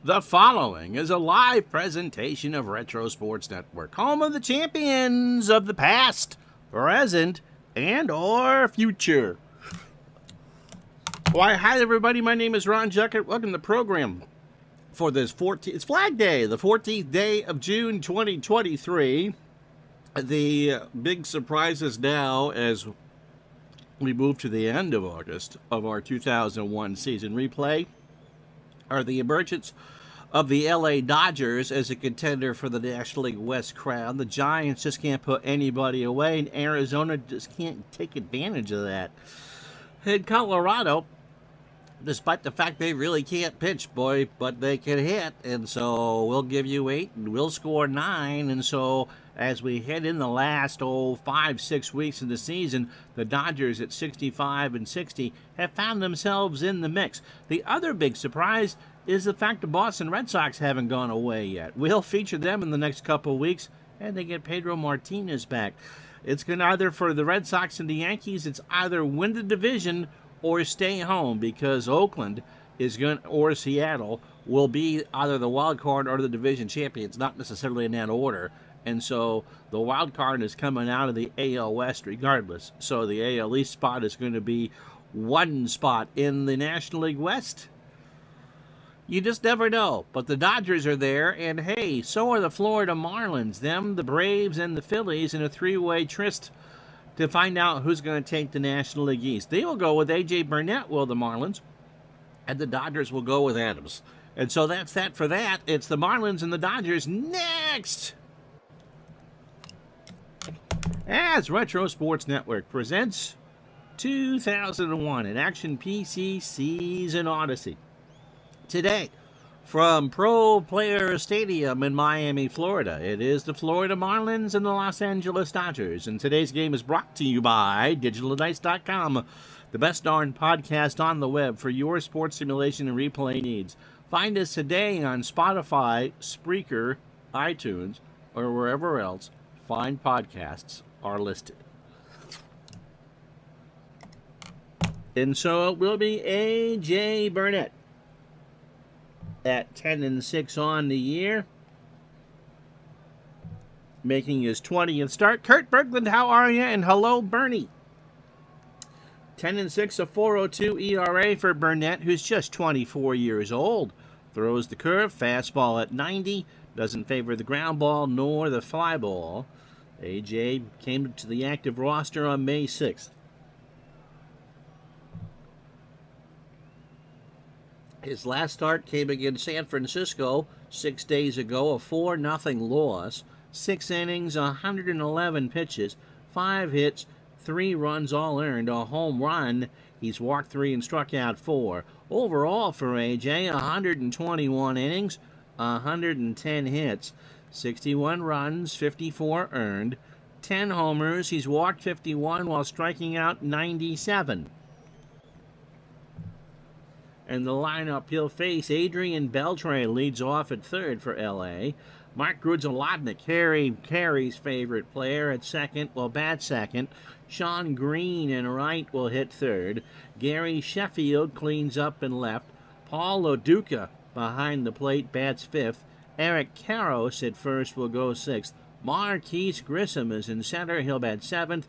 The following is a live presentation of Retro Sports Network, home of the champions of the past, present, and or future. Why, hi everybody, my name is Ron Juckett. Welcome to the program for this it's Flag Day, the 14th day of June 2023. The big surprises now as we move to the end of August of our 2001 season replay are the emergence of the LA Dodgers as a contender for the National League West crown. The Giants just can't put anybody away, and Arizona just can't take advantage of that. In Colorado, despite the fact they really can't pitch, boy, but they can hit, and so we'll give you 8 and we'll score 9, and so as we head in the last 5-6 weeks of the season, the Dodgers at 65 and 60 have found themselves in the mix. The other big surprise is the fact the Boston Red Sox haven't gone away yet. We'll feature them in the next couple of weeks, and they get Pedro Martinez back. It's going to either, for the Red Sox and the Yankees, it's either win the division or stay home, because Oakland is going, or Seattle will be either the wild card or the division champions, not necessarily in that order. And so the wild card is coming out of the AL West regardless. So the AL East spot is going to be one spot in the National League West. You just never know. But the Dodgers are there, and hey, so are the Florida Marlins. Them, the Braves, and the Phillies in a three-way tryst to find out who's going to take the National League East. They will go with A.J. Burnett, will the Marlins, and the Dodgers will go with Adams. And so that's that for that. It's the Marlins and the Dodgers next, as Retro Sports Network presents 2001 in Action PC Season Odyssey. Today, from Pro Player Stadium in Miami, Florida, it is the Florida Marlins and the Los Angeles Dodgers. And today's game is brought to you by DigitalDice.com, the best darn podcast on the web for your sports simulation and replay needs. Find us today on Spotify, Spreaker, iTunes, or wherever else fine podcasts are listed. And so it will be A.J. Burnett at 10-6 on the year, making his 20th start. Kurt Berglund, how are you? And hello, Bernie. 10-6, a 4.02 ERA for Burnett, who's just 24 years old. Throws the curve, fastball at 90, doesn't favor the ground ball nor the fly ball. AJ came to the active roster on May 6th. His last start came against San Francisco 6 days ago, a 4-0 loss. 6 innings, 111 pitches, 5 hits, 3 runs all earned, a home run. He's walked 3 and struck out 4. Overall for AJ, 121 innings, 110 hits, 61 runs, 54 earned, 10 homers. He's walked 51 while striking out 97. And the lineup, he'll face Adrian Beltre, leads off at third for L.A. Mark Grudzielodnik, Harry Carey's favorite player, at second, will bat second. Sean Green in right will hit third. Gary Sheffield cleans up in left. Paul Loduca behind the plate bats fifth. Eric Karros at first will go sixth. Marquise Grissom is in center, he'll bat seventh.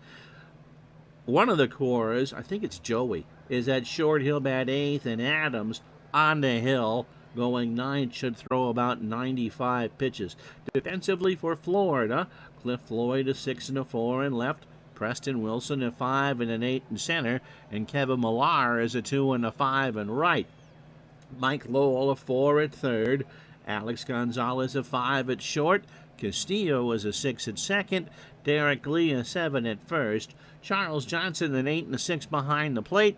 One of the cores, I think it's Joey, is at short, he'll bat eighth, and Adams on the hill going ninth, should throw about 95 pitches. Defensively for Florida, Cliff Floyd a 6 and a 4 in left, Preston Wilson a 5 and an 8 in center, and Kevin Millar is a 2 and a 5 in right. Mike Lowell a 4 at third, Alex Gonzalez a 5 at short, Castillo is a 6 at second, Derek Lee a 7 at first, Charles Johnson an 8 and a 6 behind the plate,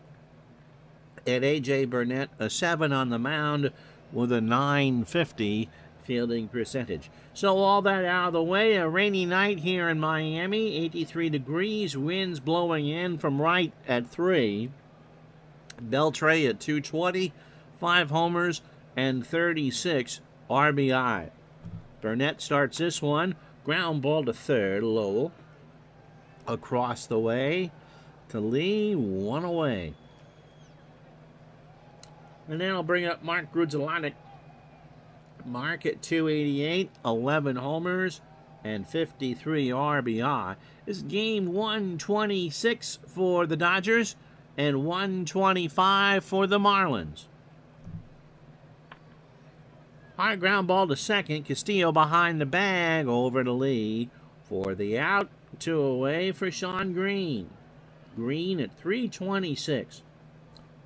and A.J. Burnett a 7 on the mound with a .950 fielding percentage. So all that out of the way, a rainy night here in Miami, 83 degrees, winds blowing in from right at 3. Beltre at 220, 5 homers, and 36 RBI. Burnett starts this one, ground ball to third, Lowell. Across the way to Lee, 1 away. And then I'll bring up Mark Grudzielodnik Mark at 288, 11 homers, and 53 RBI. This is game 126 for the Dodgers and 125 for the Marlins. High ground ball to second. Castillo behind the bag over to Lee for the out. 2 away for Sean Green. Green at 326.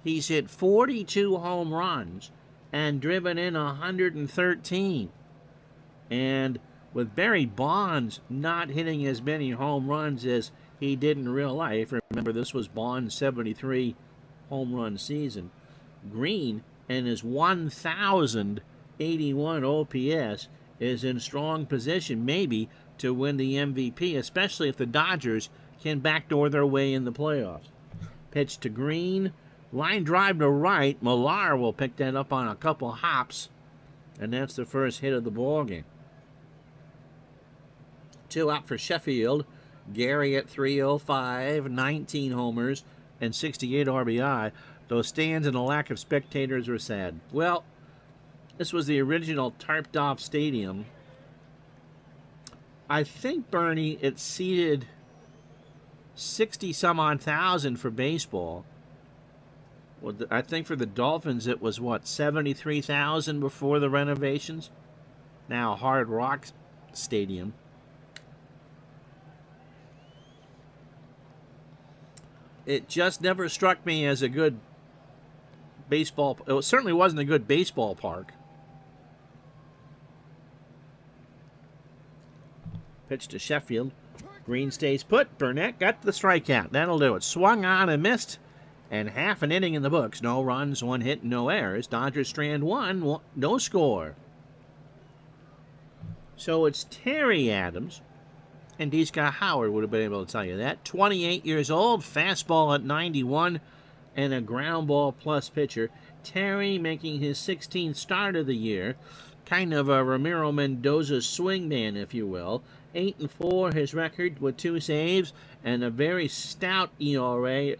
He's hit 42 home runs and driven in 113. And with Barry Bonds not hitting as many home runs as he did in real life, remember this was Bonds' 73 home run season, Green and his 1,081 OPS is in strong position maybe to win the MVP, especially if the Dodgers can backdoor their way in the playoffs. Pitch to Green, line drive to right. Millar will pick that up on a couple hops, and that's the first hit of the ball game. 2 out for Sheffield. Gary at 305, 19 homers, and 68 RBI. Those stands and the lack of spectators were sad. Well, this was the original tarped-off stadium. I think, Bernie, it seated 60-some-odd thousand for baseball. Well, I think for the Dolphins it was, 73,000 before the renovations? Now Hard Rock Stadium. It just never struck me as a good baseball. It certainly wasn't a good baseball park. Pitch to Sheffield. Green stays put. Burnett got the strikeout. That'll do it. Swung on and missed. And half an inning in the books. No runs, 1 hit, no errors. Dodgers strand 1, no score. So it's Terry Adams. And D. Scott Howard would have been able to tell you that. 28 years old, fastball at 91, and a ground ball plus pitcher. Terry making his 16th start of the year. Kind of a Ramiro Mendoza swingman, if you will. 8-4 his record with 2 saves and a very stout ERA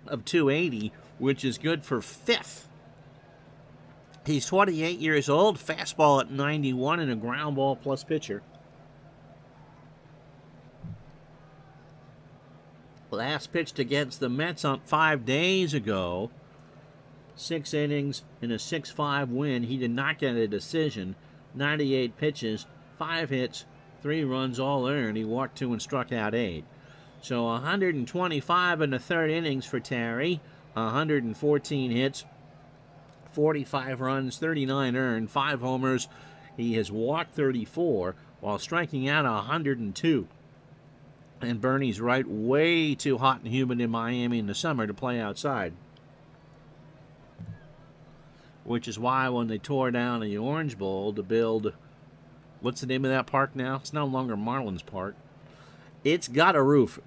of 280, which is good for 5th. He's 28 years old, fastball at 91, and a ground ball plus pitcher. Last pitched against the Mets on 5 days ago. 6 innings in a 6-5 win. He did not get a decision. 98 pitches, 5 hits, 3 runs all earned. He walked 2 and struck out 8. So 125 in the 3rd innings for Terry. 114 hits, 45 runs, 39 earned, 5 homers. He has walked 34 while striking out 102. And Bernie's right, way too hot and humid in Miami in the summer to play outside. Which is why when they tore down the Orange Bowl to build, what's the name of that park now? It's no longer Marlins Park. It's got a roof.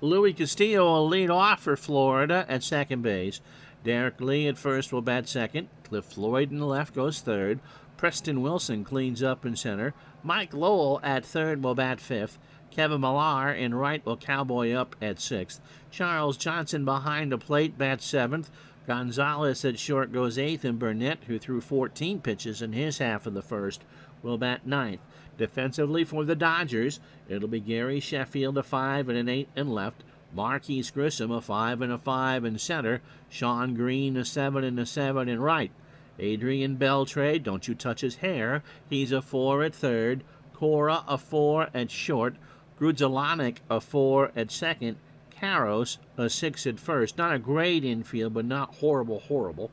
Louis Castillo will lead off for Florida at second base. Derek Lee at first will bat second. Cliff Floyd in the left goes third. Preston Wilson cleans up in center. Mike Lowell at third will bat fifth. Kevin Millar in right will cowboy up at 6th. Charles Johnson behind the plate bats 7th. Gonzalez at short goes 8th, and Burnett, who threw 14 pitches in his half of the first, will bat 9th. Defensively for the Dodgers, it'll be Gary Sheffield a 5 and an 8 in left. Marquise Grissom a 5 and a 5 in center. Sean Green a 7 and a 7 in right. Adrian Beltre, don't you touch his hair. He's a 4 at third. Cora a 4 at short. Grudzielanek a 4 at second. Karros a 6 at first. Not a great infield, but not horrible.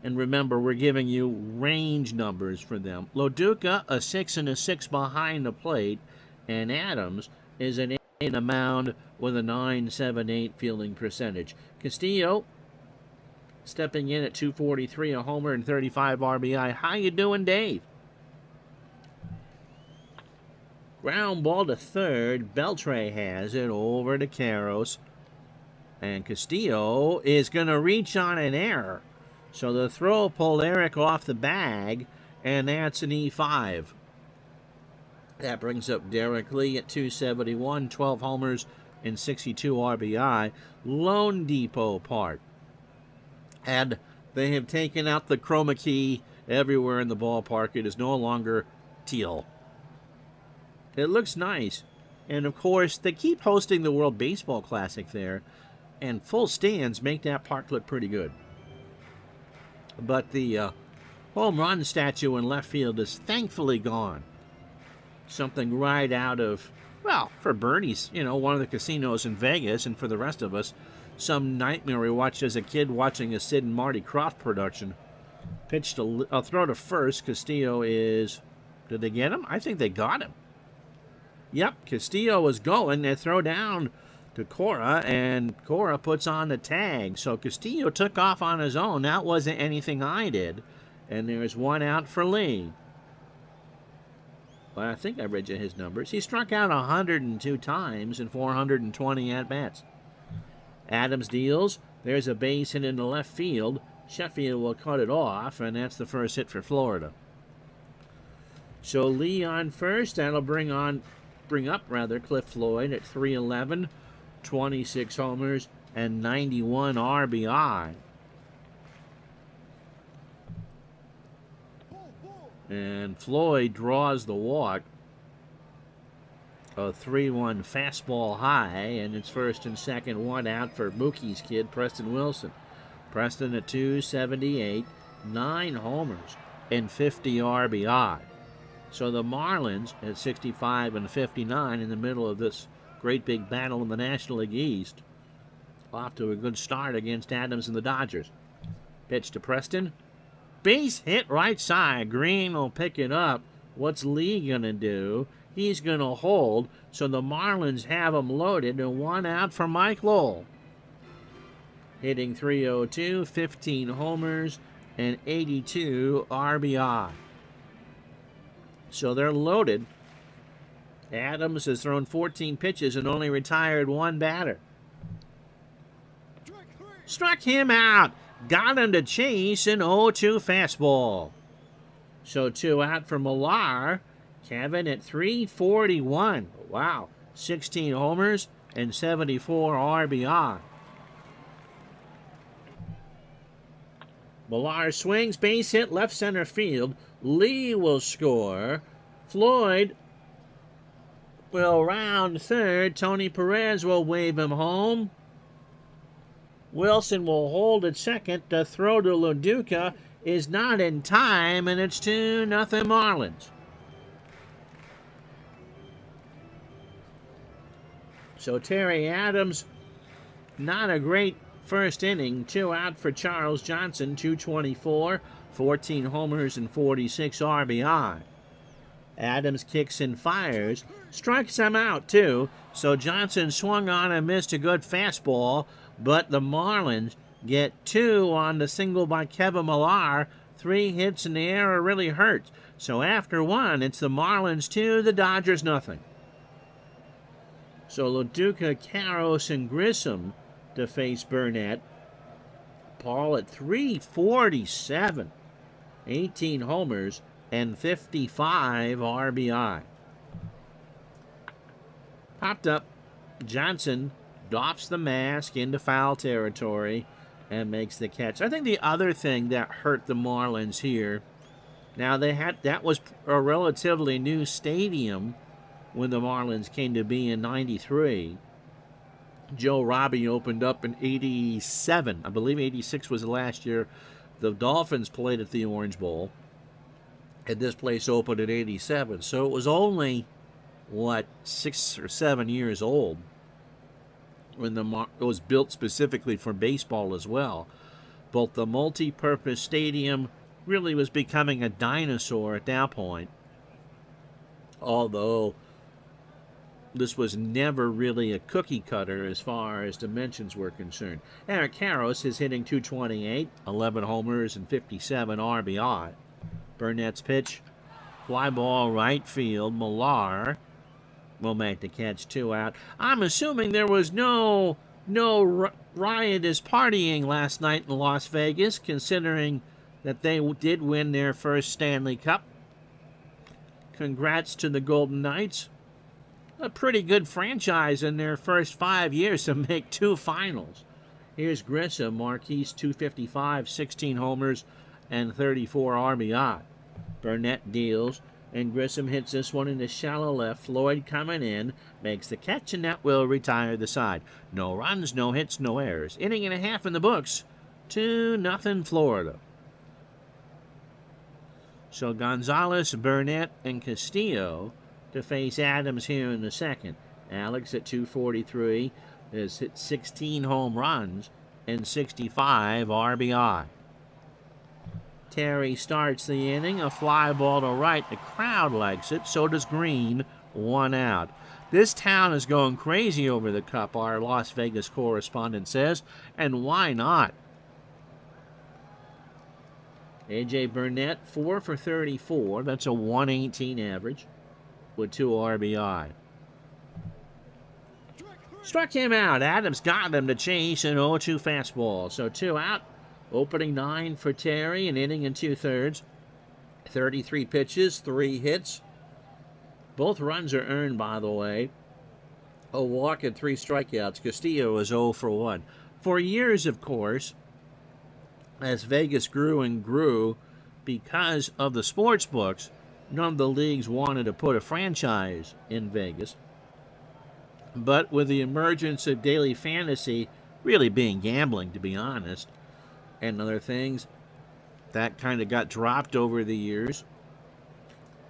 And remember, we're giving you range numbers for them. Loduca a 6 and a 6 behind the plate. And Adams is an 8 in the mound with a .978 fielding percentage. Castillo stepping in at 243, a homer and 35 RBI. How you doing, Dave? Ground ball to third. Beltre has it over to Karros. And Castillo is going to reach on an error. So the throw pulled Eric off the bag, and that's an E5. That brings up Derek Lee at 271, 12 homers and 62 RBI. Lone Depot Park. And they have taken out the chroma key everywhere in the ballpark. It is no longer teal. It looks nice. And, of course, they keep hosting the World Baseball Classic there, and full stands make that park look pretty good. But the home run statue in left field is thankfully gone. Something right out of, well, for Bernie's, one of the casinos in Vegas, and for the rest of us, some nightmare we watched as a kid watching a Sid and Marty Krofft production. Pitched a throw to first. Castillo is, did they get him? I think they got him. Yep, Castillo was going. They throw down to Cora, and Cora puts on the tag. So Castillo took off on his own. That wasn't anything I did. And there's one out for Lee. Well, I think I read you his numbers. He struck out 102 times in 420 at-bats. Adams deals. There's a base hit into left field. Sheffield will cut it off, and that's the first hit for Florida. So Lee on first. That'll bring up Cliff Floyd at 311, 26 homers, and 91 RBI. And Floyd draws the walk. A 3-1 fastball high, and it's first and second, one out for Mookie's kid, Preston Wilson. Preston at 278, 9 homers, and 50 RBI. So the Marlins at 65 and 59 in the middle of this great big battle in the National League East. Off to a good start against Adams and the Dodgers. Pitch to Preston. Base hit right side. Green will pick it up. What's Lee going to do? He's going to hold. So the Marlins have him loaded, and one out for Mike Lowell. Hitting .302, 15 homers, and 82 RBI. So they're loaded. Adams has thrown 14 pitches and only retired one batter. Struck him out. Got him to chase an 0-2 fastball. So 2 out for Millar. Kevin at 341. Wow. 16 homers and 74 RBI. Millar swings, base hit, left center field. Lee will score. Floyd will round third. Tony Perez will wave him home. Wilson will hold at second. The throw to LaDuca is not in time, and it's 2-0 Marlins. So Terry Adams, not a great first inning. 2 out for Charles Johnson, 224, 14 homers and 46 RBI. Adams kicks and fires, strikes him out too. So Johnson swung on and missed a good fastball, but the Marlins get 2 on the single by Kevin Millar. 3 hits in the air really hurt. So after 1, it's the Marlins 2, the Dodgers nothing. So LaDuca, Karros, and Grissom to face Burnett. Paul at 347, 18 homers, and 55 RBI. Popped up, Johnson doffs the mask into foul territory and makes the catch. I think the other thing that hurt the Marlins here, now that was a relatively new stadium when the Marlins came to be in '93. Joe Robbie opened up in '87. I believe '86 was the last year the Dolphins played at the Orange Bowl. And this place opened in '87. So it was only, 6 or 7 years old when it was built specifically for baseball as well. But the multi-purpose stadium really was becoming a dinosaur at that point. Although this was never really a cookie cutter as far as dimensions were concerned. Eric Karros is hitting .228, 11 homers and 57 RBI. Burnett's pitch, fly ball right field. Millar will make the catch, 2 out. I'm assuming there was no riotous partying last night in Las Vegas, considering that they did win their first Stanley Cup. Congrats to the Golden Knights. A pretty good franchise in their first 5 years to make 2 finals. Here's Grissom, Marquise, 255, 16 homers, and 34 RBI. Burnett deals, and Grissom hits this one in the shallow left. Floyd coming in, makes the catch, and that will retire the side. No runs, no hits, no errors. Inning and a half in the books. 2-0 Florida. So Gonzalez, Burnett, and Castillo to face Adams here in the second. Alex at 243 has hit 16 home runs and 65 RBI. Terry starts the inning, a fly ball to right. The crowd likes it, so does Green. 1 out. This town is going crazy over the Cup, our Las Vegas correspondent says, and why not? A.J. Burnett, 4 for 34. That's a 118 average with 2 RBI. Struck him out. Adams got him to chase an 0-2 fastball. So 2 out. Opening 9 for Terry, an inning and 2/3. 33 pitches, 3 hits. Both runs are earned, by the way. A walk and 3 strikeouts. Castillo is 0 for 1. For years, of course, as Vegas grew and grew, because of the sports books, none of the leagues wanted to put a franchise in Vegas. But with the emergence of daily fantasy, really being gambling, to be honest, and other things, that kind of got dropped over the years.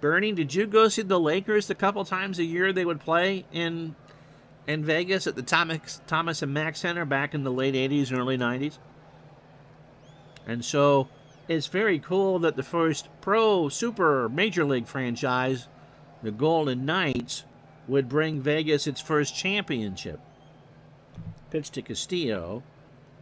Bernie, did you go see the Lakers the couple times a year they would play in Vegas at the Thomas and Mack Center back in the late 80s and early 90s? And so it's very cool that the first pro super major league franchise, the Golden Knights, would bring Vegas its first championship. Pitch to Castillo.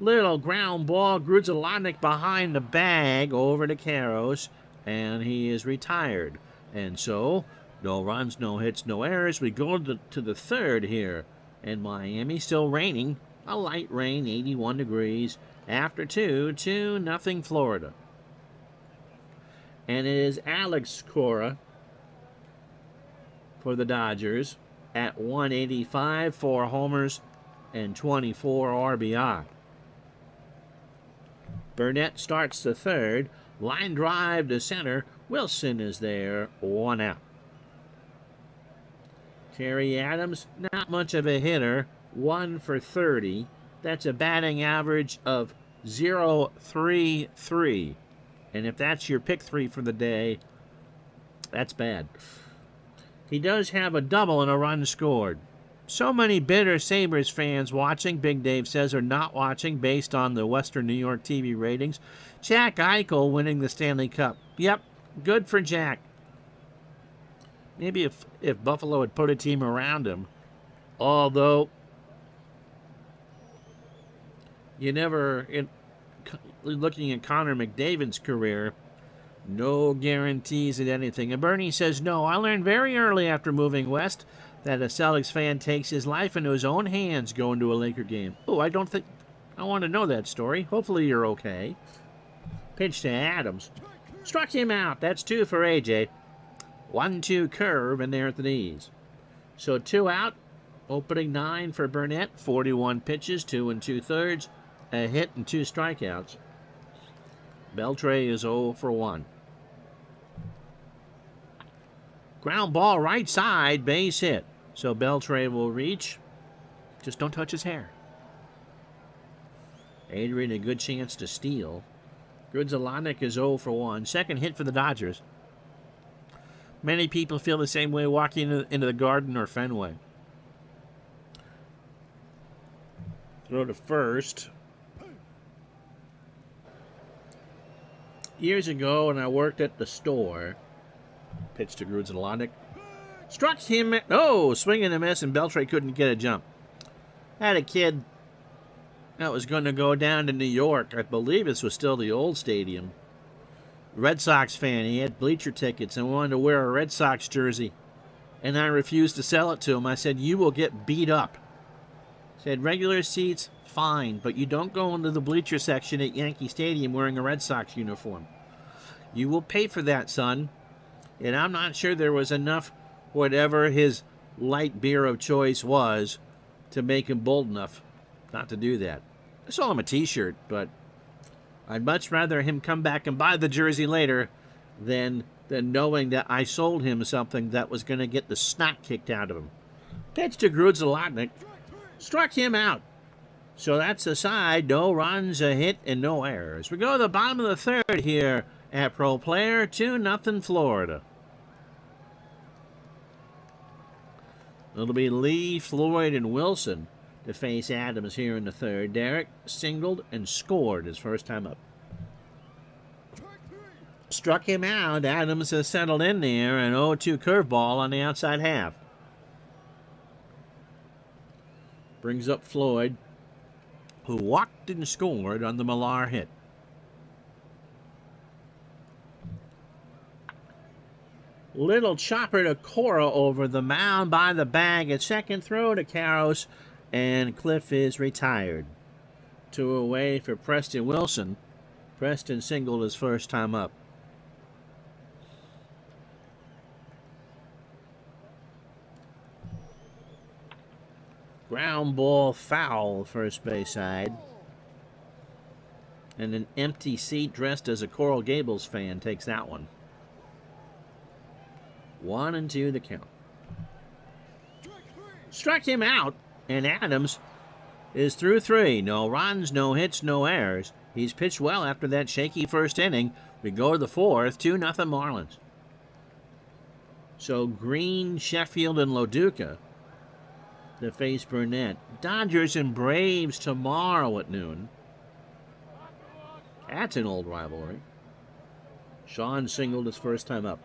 Little ground ball. Grudzielanek behind the bag over to Karros, and he is retired. And so, no runs, no hits, no errors. We go to the third here. And Miami still raining. A light rain, 81 degrees. After 2-0 Florida. And it is Alex Cora for the Dodgers at 185, 4 homers, and 24 RBI. Burnett starts the third. Line drive to center. Wilson is there. 1 out. Terry Adams, not much of a hitter. 1 for 30. That's a batting average of .033. And if that's your pick 3 for the day, that's bad. He does have a double and a run scored. So many bitter Sabres fans watching, Big Dave says, are not watching based on the Western New York TV ratings. Jack Eichel winning the Stanley Cup. Yep, good for Jack. Maybe if Buffalo had put a team around him. Although, you never, looking at Connor McDavid's career, no guarantees at anything. And Bernie says, no, I learned very early after moving west that a Celtics fan takes his life into his own hands going to a Laker game. Oh, I want to know that story. Hopefully you're okay. Pitch to Adams. Struck him out. That's 2 for AJ. 1-2 curve and there at the knees. So 2 out. Opening 9 for Burnett. 41 pitches, 2 2/3. A hit and 2 strikeouts. Beltre is 0 for 1. Ground ball right side, base hit. So Beltre will reach. Just don't touch his hair. Adrian a good chance to steal. Grudzielanek is 0 for 1. Second hit for the Dodgers. Many people feel the same way walking into the Garden or Fenway. Throw to first. Years ago when I worked at the store, pitch to Grudzielanek. Struck him. Oh, swing and a miss, and Beltre couldn't get a jump. Had a kid that was going to go down to New York. I believe this was still the old stadium. Red Sox fan. He had bleacher tickets and wanted to wear a Red Sox jersey. And I refused to sell it to him. I said, you will get beat up. Said, regular seats, fine, but you don't go into the bleacher section at Yankee Stadium wearing a Red Sox uniform. You will pay for that, son. And I'm not sure there was enough, whatever his light beer of choice was, to make him bold enough not to do that. I sold him a t-shirt, but I'd much rather him come back and buy the jersey later than knowing that I sold him something that was going to get the snot kicked out of him. Pitch to Grudzielotnik. Struck him out. So that's a side. No runs, a hit, and no errors. We go to the bottom of the third here at Pro Player. 2-0 Florida. It'll be Lee, Floyd, and Wilson to face Adams here in the third. Derek singled and scored his first time up. Struck him out. Adams has settled in there. An 0-2 curveball on the outside half. Brings up Floyd, who walked and scored on the Millar hit. Little chopper to Cora over the mound by the bag at second. Throw to Karros, and Cliff is retired. 2 away for Preston Wilson. Preston singled his first time up. Ground ball foul, first base side. And an empty seat dressed as a Coral Gables fan takes that one. 1-2 the count. Struck him out, and Adams is through 3. No runs, no hits, no errors. He's pitched well after that shaky first inning. We go to the fourth, 2-0 Marlins. So Green, Sheffield, and Loduca to face Burnett. Dodgers and Braves tomorrow at noon. That's an old rivalry. Sean singled his first time up.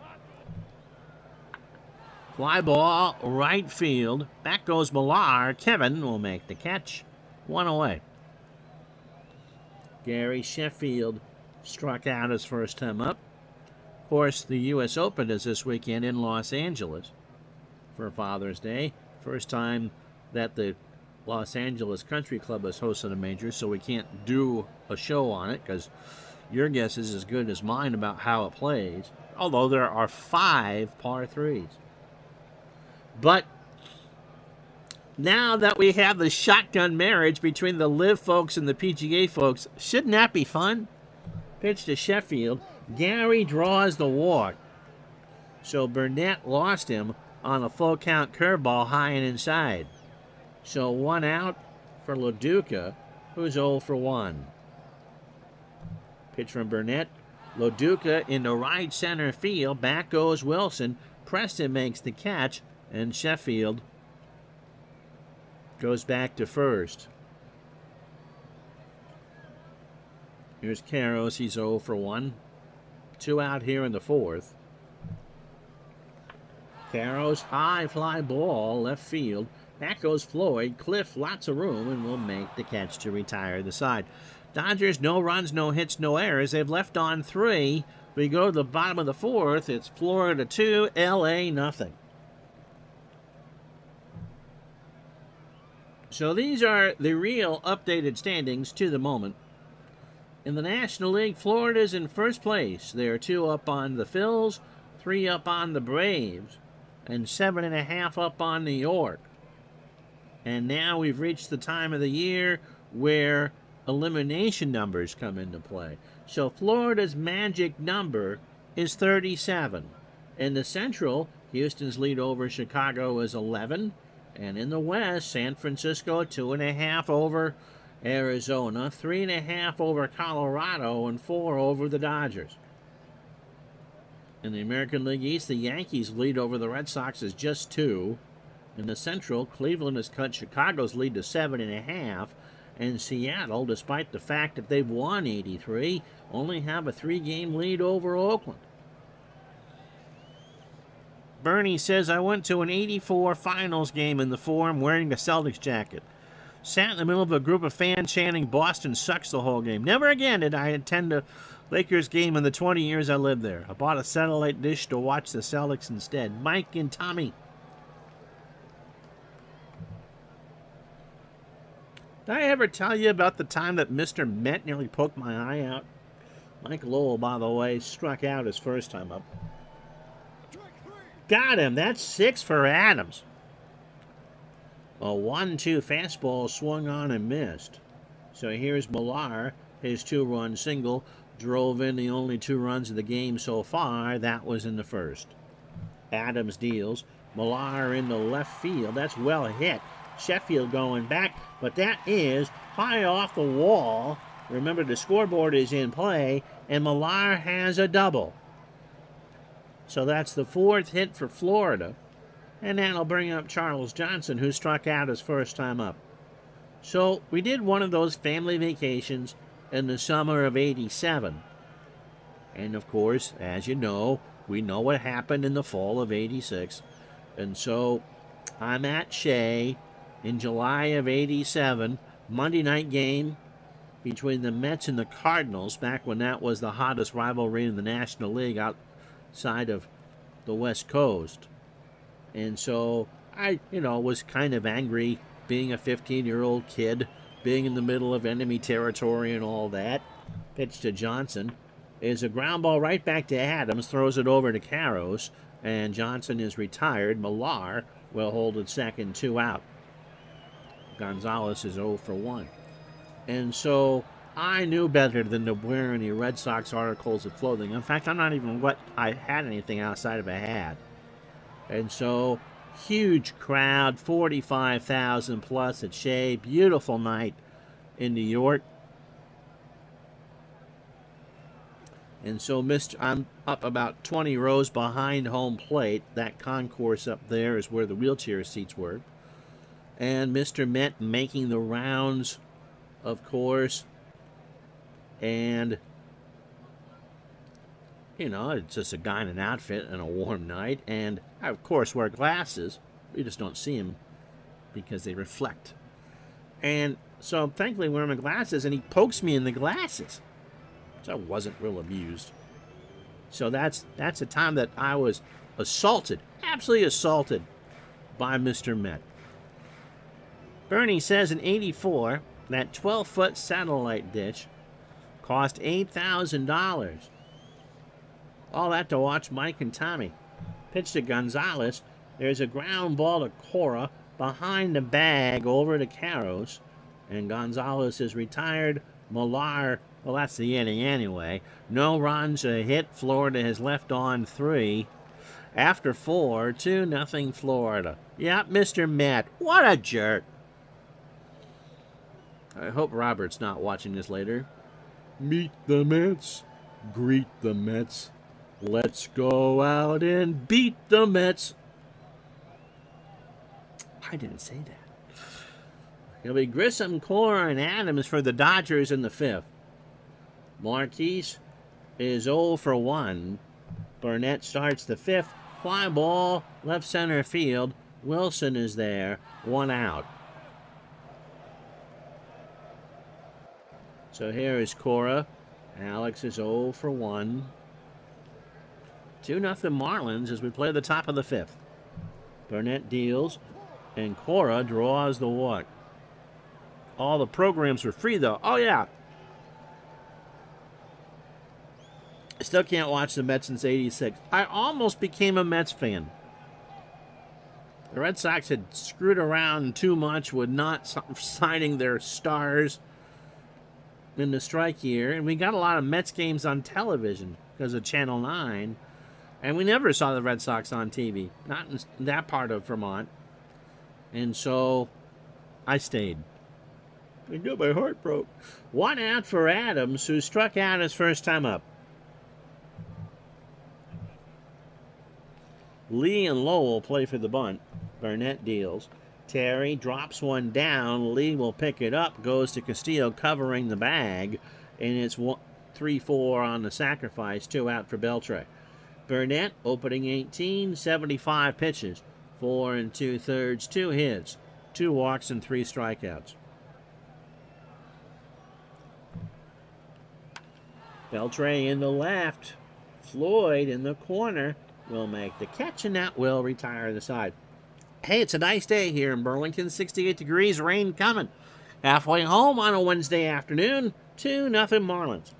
Fly ball, right field. Back goes Millar. Kevin will make the catch. 1 away. Gary Sheffield struck out his first time up. Of course, the U.S. Open is this weekend in Los Angeles for Father's Day. First time that the Los Angeles Country Club has hosted a major, so we can't do a show on it because your guess is as good as mine about how it plays, although there are 5 par 3s. But now that we have the shotgun marriage between the LIV folks and the PGA folks, shouldn't that be fun? Pitch to Sheffield. Gary draws the walk. So Burnett lost him on a full count curveball high and inside. So 1 out for Loduca, who's 0 for 1. Pitch from Burnett. Loduca into right center field. Back goes Wilson. Preston makes the catch, and Sheffield goes back to first. Here's Karros. He's 0 for 1. 2 out here in the fourth. Karros, high fly ball, left field. Back goes Floyd. Cliff, lots of room, and will make the catch to retire the side. Dodgers, no runs, no hits, no errors. They've left on 3. We go to the bottom of the fourth. It's Florida 2, LA nothing. So these are the real updated standings to the moment. In the National League, Florida's in first place. They're 2 up on the Phils, 3 up on the Braves, and 7.5 up on New York. And now we've reached the time of the year where elimination numbers come into play. So Florida's magic number is 37. In the Central, Houston's lead over Chicago is 11. And in the West, San Francisco 2.5 over Arizona, 3.5 over Colorado, and 4 over the Dodgers. In the American League East, the Yankees' lead over the Red Sox is just 2. In the Central, Cleveland has cut Chicago's lead to 7.5, and Seattle, despite the fact that they've won 83, only have a 3-game lead over Oakland. Bernie says, I went to an 84 finals game in the Forum wearing a Celtics jacket. Sat in the middle of a group of fans chanting, Boston sucks the whole game. Never again did I attend a Lakers game in the 20 years I lived there. I bought a satellite dish to watch the Celtics instead. Mike and Tommy. Did I ever tell you about the time that Mr. Met nearly poked my eye out? Mike Lowell, by the way, struck out his first time up. Got him. That's 6 for Adams. A 1-2 fastball swung on and missed. So here's Millar. his two-run single, drove in the only 2 runs of the game so far. That was in the first. Adams deals. Millar into left field. That's well hit. Sheffield going back, but that is high off the wall. Remember, the scoreboard is in play, and Millar has a double. So that's the 4th hit for Florida. And that'll bring up Charles Johnson, who struck out his first time up. So we did one of those family vacations in the summer of '87. And of course, as you know, we know what happened in the fall of '86. And so I'm at Shea in July of '87, Monday night game between the Mets and the Cardinals, back when that was the hottest rivalry in the National League outside of the West Coast. And so I, was kind of angry being a 15-year-old kid, being in the middle of enemy territory and all that. Pitch to Johnson is a ground ball right back to Adams, throws it over to Karros, and Johnson is retired. Millar will hold at second, 2 out. Gonzalez is 0 for 1. And so I knew better than to wear any Red Sox articles of clothing. In fact, I'm not even I had anything outside of a hat. And so, huge crowd, 45,000 plus at Shea. Beautiful night in New York. And so, I'm up about 20 rows behind home plate. That concourse up there is where the wheelchair seats were. And Mr. Met making the rounds, of course. And it's just a guy in an outfit and a warm night. And I, of course, wear glasses. You just don't see them because they reflect. And so I'm thankfully wearing my glasses, and he pokes me in the glasses. So I wasn't real amused. So that's a time that I was assaulted, absolutely assaulted by Mr. Met. Bernie says in '84, that 12-foot satellite dish cost $8,000. All that to watch Mike and Tommy. Pitch to Gonzalez. There's a ground ball to Cora behind the bag over to Karros. And Gonzalez is retired. Millar, well, that's the inning anyway. No runs, a hit. Florida has left on 3. After 4, 2-0 Florida. Yep, Mr. Met. What a jerk. I hope Robert's not watching this later. Meet the Mets. Greet the Mets. Let's go out and beat the Mets. I didn't say that. It'll be Grissom, Cora, and Adams for the Dodgers in the 5th. Marquise is 0 for 1. Burnett starts the 5th. Fly ball, left center field. Wilson is there. 1 out. So here is Cora. Alex is 0 for 1. 2-0 Marlins as we play the top of the 5th. Burnett deals, and Cora draws the walk. All the programs were free, though. Oh, yeah. I still can't watch the Mets since '86. I almost became a Mets fan. The Red Sox had screwed around too much with not signing their stars in the strike year, and we got a lot of Mets games on television because of Channel 9. And we never saw the Red Sox on TV, not in that part of Vermont. And so I stayed. I got my heart broke. 1 out for Adams, who struck out his first time up. Lee and Lowell play for the bunt. Burnett deals. Terry drops one down. Lee will pick it up. Goes to Castillo covering the bag. And it's 3-4 on the sacrifice. 2 out for Beltre. Burnett, opening 18, 75 pitches, 4 2/3, 2 hits, 2 walks, and 3 strikeouts. Beltre in the left. Floyd in the corner will make the catch, and that will retire the side. Hey, it's a nice day here in Burlington. 68 degrees, rain coming. Halfway home on a Wednesday afternoon. 2-0 Marlins.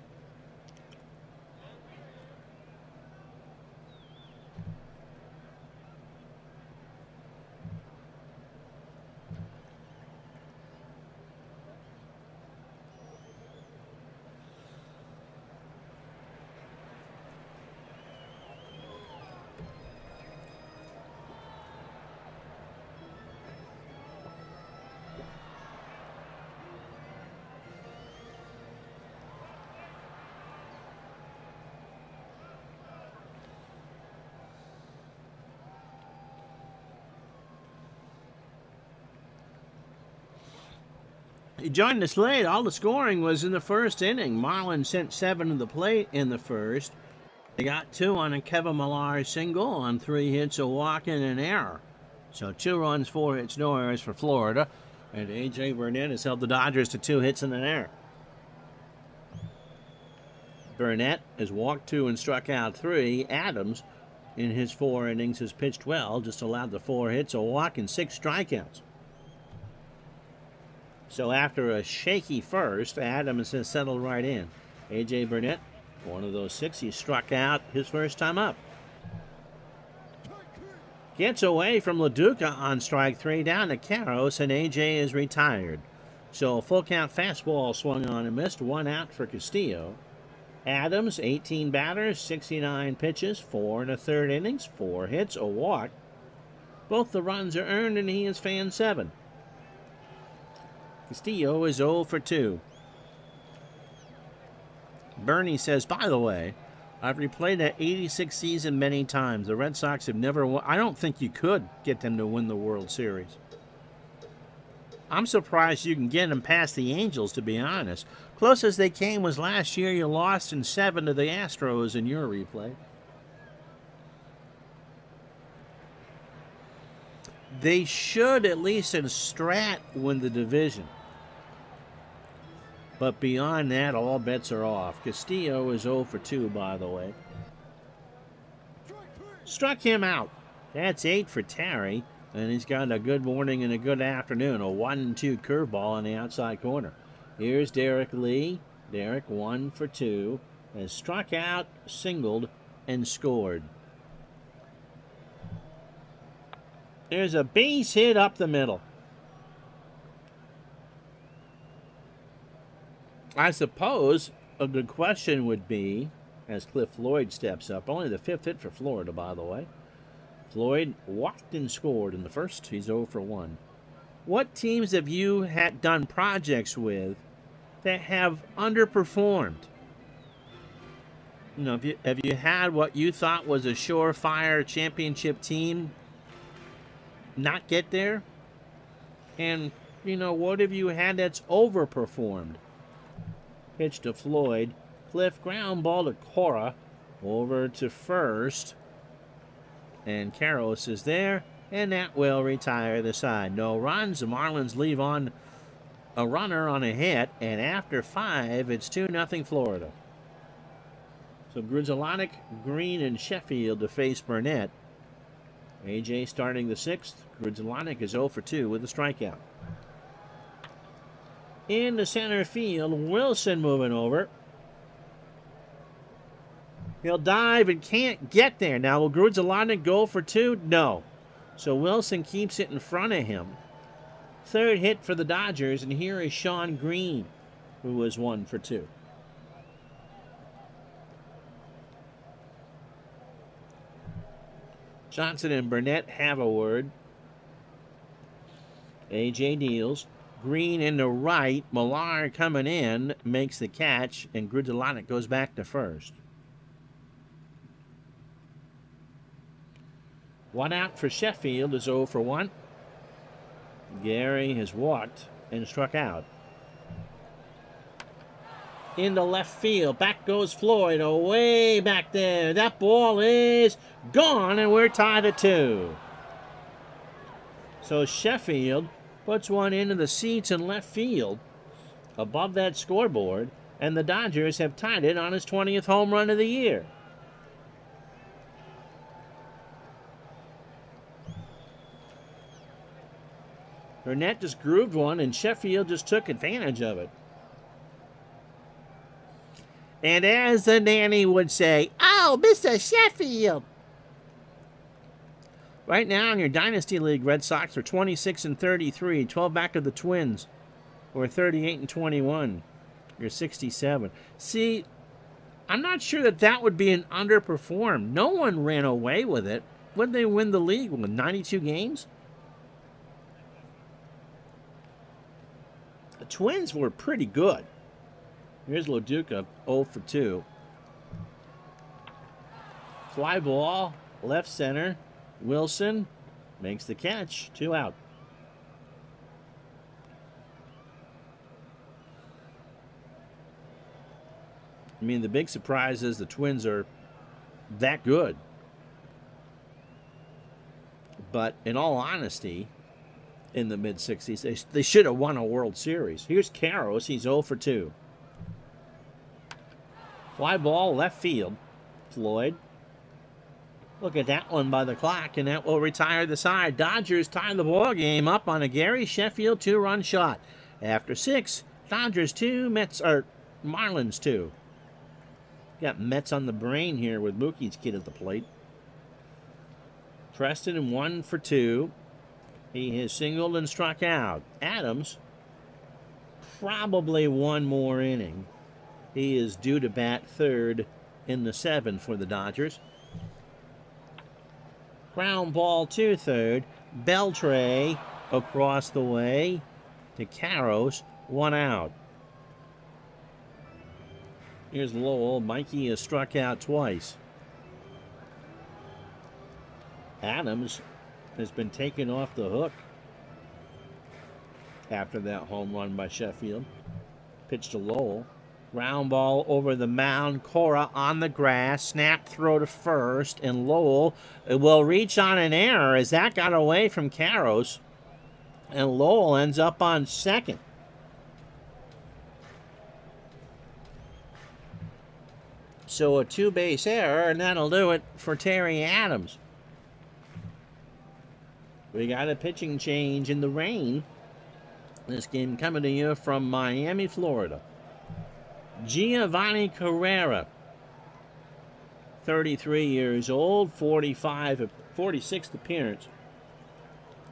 You joined us late. All the scoring was in the first inning. Marlins sent 7 to the plate in the first. They got 2 on a Kevin Millar single on 3 hits, a walk, and an error. So 2 runs, 4 hits, no errors for Florida. And A.J. Burnett has held the Dodgers to 2 hits and an error. Burnett has walked 2 and struck out 3. Adams, in his 4 innings, has pitched well, just allowed the 4 hits, a walk, and 6 strikeouts. So after a shaky first, Adams has settled right in. A.J. Burnett, one of those 6, he struck out his first time up. Gets away from LaDuca on strike 3, down to Karros, and A.J. is retired. So a full count fastball swung on and missed, 1 out for Castillo. Adams, 18 batters, 69 pitches, 4 1/3 innings, 4 hits, a walk. Both the runs are earned, and he is fan 7. Castillo is 0 for 2. Bernie says, by the way, I've replayed that 86 season many times. The Red Sox have never won. I don't think you could get them to win the World Series. I'm surprised you can get them past the Angels, to be honest. Closest they came was last year. You lost in 7 to the Astros in your replay. They should, at least in Strat, win the division. But beyond that, all bets are off. Castillo is 0 for 2, by the way. Struck him out. That's 8 for Terry. And he's got a good morning and a good afternoon. A 1-2 curveball on the outside corner. Here's Derek Lee. Derek 1 for 2. Has struck out, singled, and scored. There's a base hit up the middle. I suppose a good question would be, as Cliff Floyd steps up, only the 5th hit for Florida, by the way. Floyd walked and scored in the first. He's 0 for 1. What teams have you had done projects with that have underperformed? You know, have you had what you thought was a surefire championship team not get there? And, you know, what have you had that's overperformed? Pitch to Floyd. Cliff, ground ball to Cora. Over to first. And Karros is there. And that will retire the side. No runs. The Marlins leave on a runner on a hit. And after 5, it's 2-0 Florida. So Grudzielanek, Green, and Sheffield to face Burnett. A.J. starting the 6th. Grudzielanek is 0 for 2 with a strikeout. In the center field, Wilson moving over. He'll dive and can't get there. Now, will Grudzielanek go for 2? No. So Wilson keeps it in front of him. 3rd hit for the Dodgers, and here is Sean Green, who was 1 for 2. Johnson and Burnett have a word. A.J. deals. Green in the right. Millar coming in, makes the catch, and Grudzielanek goes back to first. 1 out for Sheffield is 0 for 1. Gary has walked and struck out. Into left field. Back goes Floyd. Away back there. That ball is gone, and we're tied at 2. So Sheffield puts one into the seats in left field above that scoreboard, and the Dodgers have tied it on his 20th home run of the year. Burnett just grooved one, and Sheffield just took advantage of it. And as the nanny would say, "Oh, Mr. Sheffield!" Right now in your Dynasty League, Red Sox are 26-33, 12 back of the Twins, who are 38-21. You're 67. See, I'm not sure that would be an underperform. No one ran away with it. When did they win the league? With 92 games? The Twins were pretty good. Here's LaDuca, 0 for 2. Fly ball, left center. Wilson makes the catch. 2 out. mean, the big surprise is the Twins are that good. But in all honesty, in the mid-60s, they should have won a World Series. Here's Karros. He's 0 for 2. Fly ball, left field. Floyd. Look at that one by the clock, and that will retire the side. Dodgers tie the ball game up on a Gary Sheffield 2-run shot. After 6, Dodgers 2, Marlins 2. Got Mets on the brain here with Mookie's kid at the plate. Preston 1 for 2. He has singled and struck out. Adams, probably one more inning. He is due to bat third in the 7th for the Dodgers. Ground ball to third. Beltre across the way to Karros. 1 out. Here's Lowell. Mikey has struck out twice. Adams has been taken off the hook after that home run by Sheffield. Pitch to Lowell. Ground ball over the mound. Cora on the grass. Snap throw to first. And Lowell will reach on an error as that got away from Karros. And Lowell ends up on second. So a 2-base error, and that'll do it for Terry Adams. We got a pitching change in the rain. This game coming to you from Miami, Florida. Giovanni Carrera, 33 years old, 46th appearance,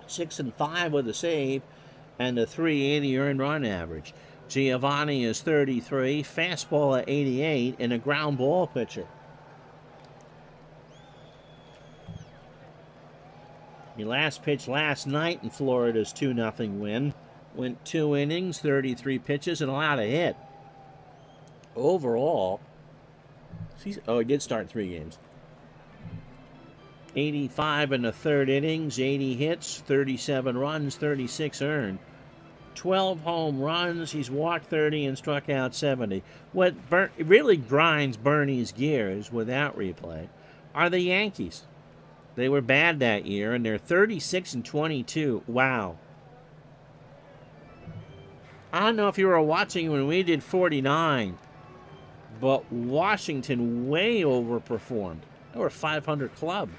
6-5 with a save, and a .380 earned run average. Giovanni is 33, fastball at 88, and a ground ball pitcher. He last pitched last night in Florida's 2-0 win. Went 2 innings, 33 pitches, and allowed a hit. Overall, he did start 3 games. 85 in the 3rd innings, 80 hits, 37 runs, 36 earned. 12 home runs, he's walked 30 and struck out 70. What really grinds Bernie's gears without replay are the Yankees. They were bad that year, and they're 36-22. Wow. I don't know if you were watching when we did 49, but Washington way overperformed. They were a 500 club.